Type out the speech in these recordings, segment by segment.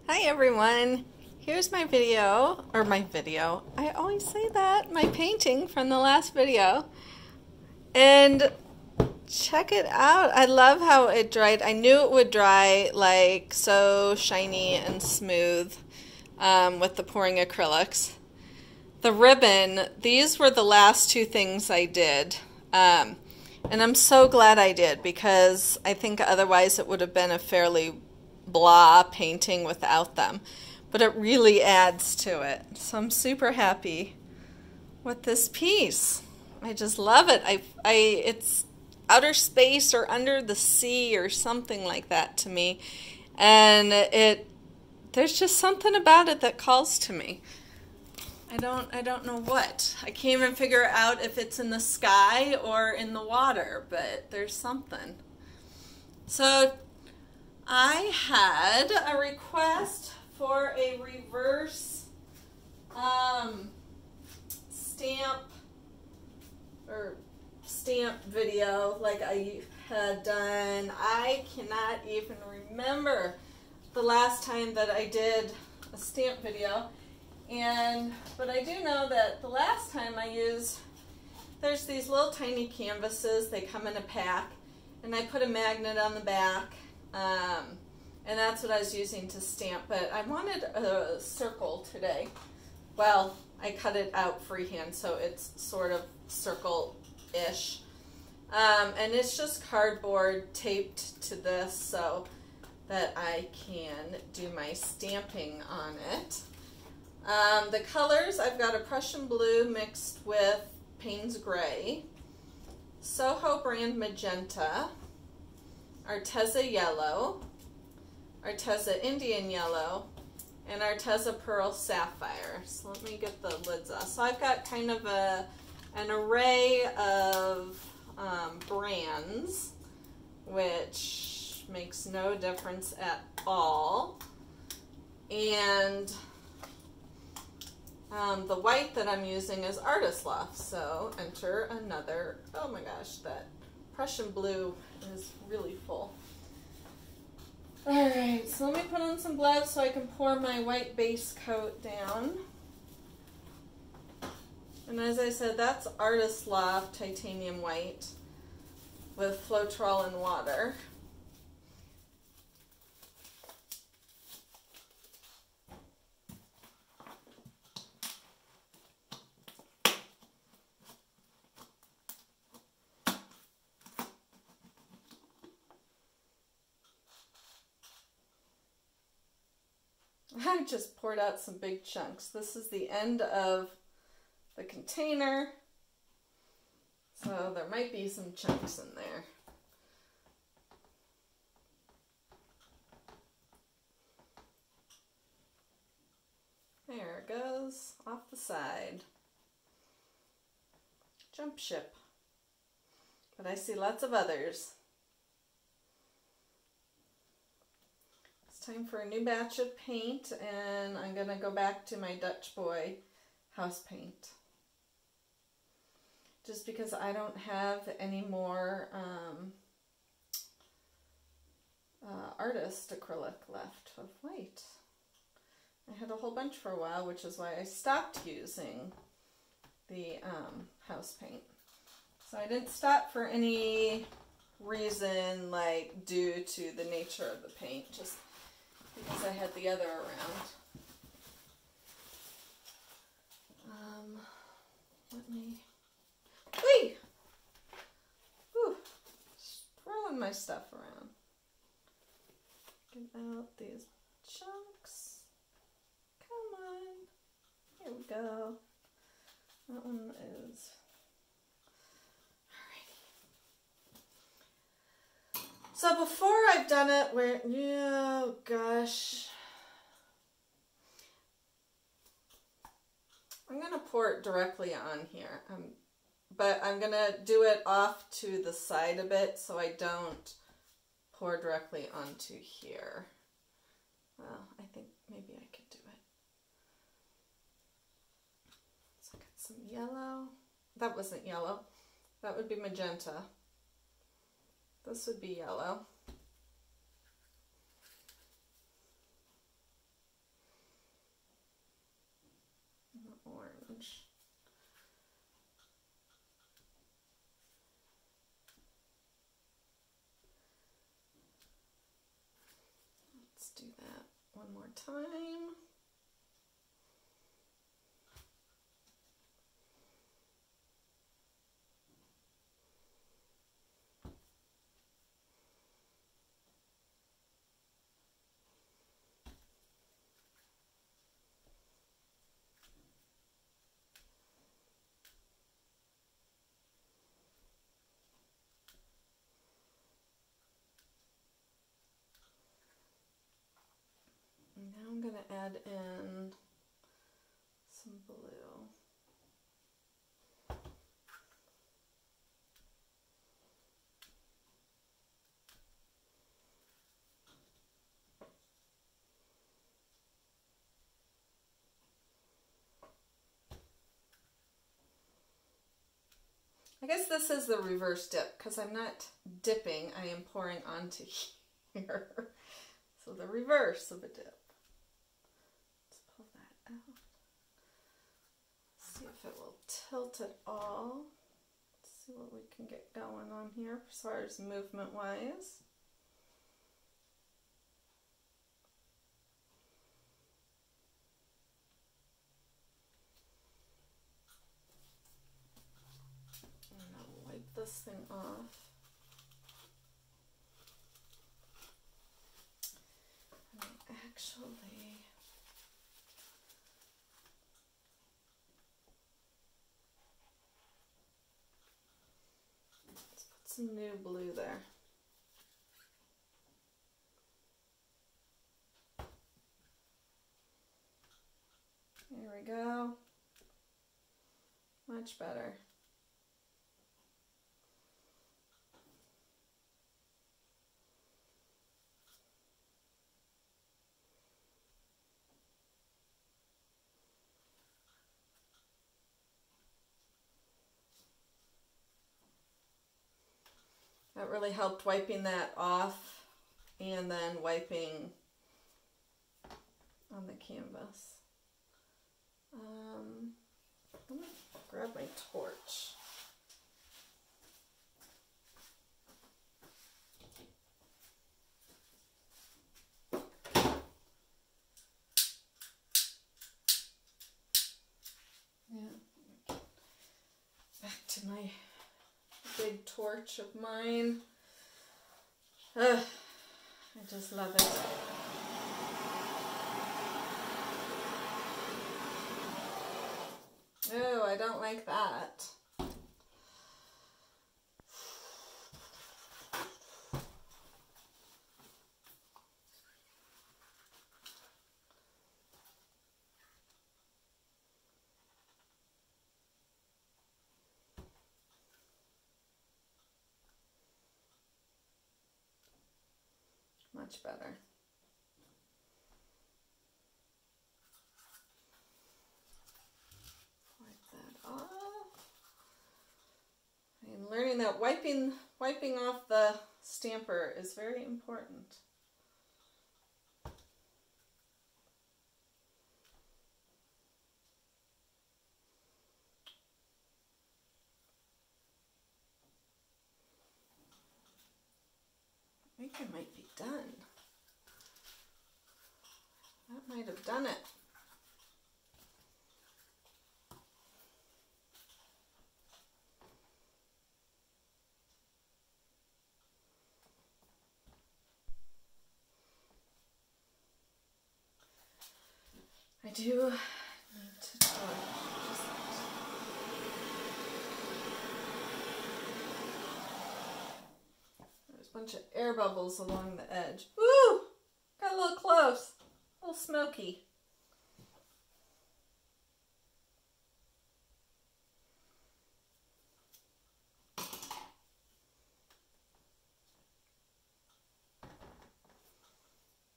Hi everyone, here's my video, I always say that, my painting from the last video, and check it out. I love how it dried. I knew it would dry like so shiny and smooth with the pouring acrylics. The ribbon, these were the last two things I did, and I'm so glad I did because I think otherwise it would have been a fairly blah painting without them, but it really adds to it. So I'm super happy with this piece. I just love it. It's outer space or under the sea or something like that to me, and there's just something about it that calls to me. I don't know what. I can't even figure out if it's in the sky or in the water, but there's something. So I had a request for a reverse stamp video like I had done. I cannot even remember the last time that I did a stamp video, but I do know that the last time I used, there's these little tiny canvases. They come in a pack, and I put a magnet on the back. And that's what I was using to stamp, but I wanted a circle today. Well, I cut it out freehand, so it's sort of circle-ish. And it's just cardboard taped to this so that I can do my stamping on it. The colors, I've got a Prussian blue mixed with Payne's gray, Soho brand magenta, ARTEZA yellow, ARTEZA Indian yellow, and ARTEZA pearl sapphire. So let me get the lids off. So I've got kind of an array of brands, which makes no difference at all. And the white that I'm using is ARTEZA. So enter another, oh my gosh, that Prussian blue is really full. Alright, so let me put on some gloves so I can pour my white base coat down. And as I said, that's ARTEZA titanium white with Floetrol and water. I just poured out some big chunks. This is the end of the container, so there might be some chunks in there. There it goes, off the side. Jump ship. But I see lots of others. Time for a new batch of paint, and I'm going to go back to my Dutch Boy house paint. Just because I don't have any more artist acrylic left of white. I had a whole bunch for a while, which is why I stopped using the house paint. So I didn't stop for any reason like due to the nature of the paint, just because I had the other around. Let me, whee! Whew, just throwing my stuff around. Get out these chunks. Come on. Here we go. That one is, so before I've done it where, oh gosh, I'm going to pour it directly on here, but I'm going to do it off to the side a bit so I don't pour directly onto here. Well, I think maybe I could do it. So I got some yellow. That wasn't yellow. That would be magenta. This would be yellow. edge. Let's do that one more time. And now I'm going to add in some blue. I guess this is the reverse dip because I'm not dipping, I am pouring onto here. So the reverse of a dip. Let's pull that out. See if it will tilt at all. Let's see what we can get going on here as far as movement wise. I'm going to wipe this thing off. Actually, let's put some new blue there. There we go. Much better. That really helped wiping that off and then wiping on the canvas. Let me grab my torch. Yeah. Back to my big torch of mine. I just love it. Oh, I don't like that. Much better. And learning that wiping off the stamper is very important. I think I might be done. That might have done it. I do need to torch just there's a bunch of air bubbles along the edge. Woo! Got a little close. A little smoky.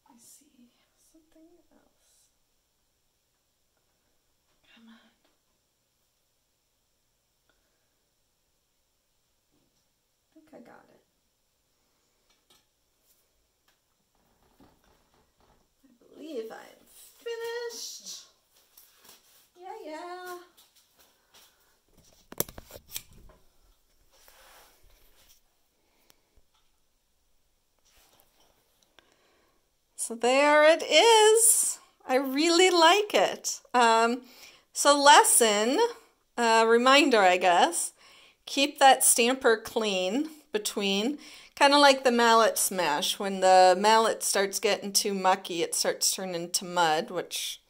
I see something else. Come on. I think I got it. I believe I'm finished. Yeah. So there it is. I really like it. So lesson, reminder I guess, keep that stamper clean between, kind of like the mallet smash. When the mallet starts getting too mucky, it starts turning into mud, which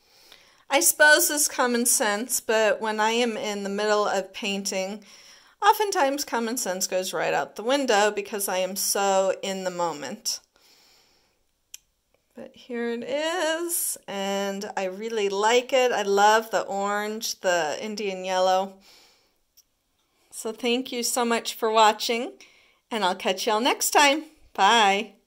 I suppose is common sense, but when I am in the middle of painting, oftentimes common sense goes right out the window because I am so in the moment. But here it is, and I really like it. I love the orange, the Indian yellow. So thank you so much for watching, and I'll catch y'all next time. Bye.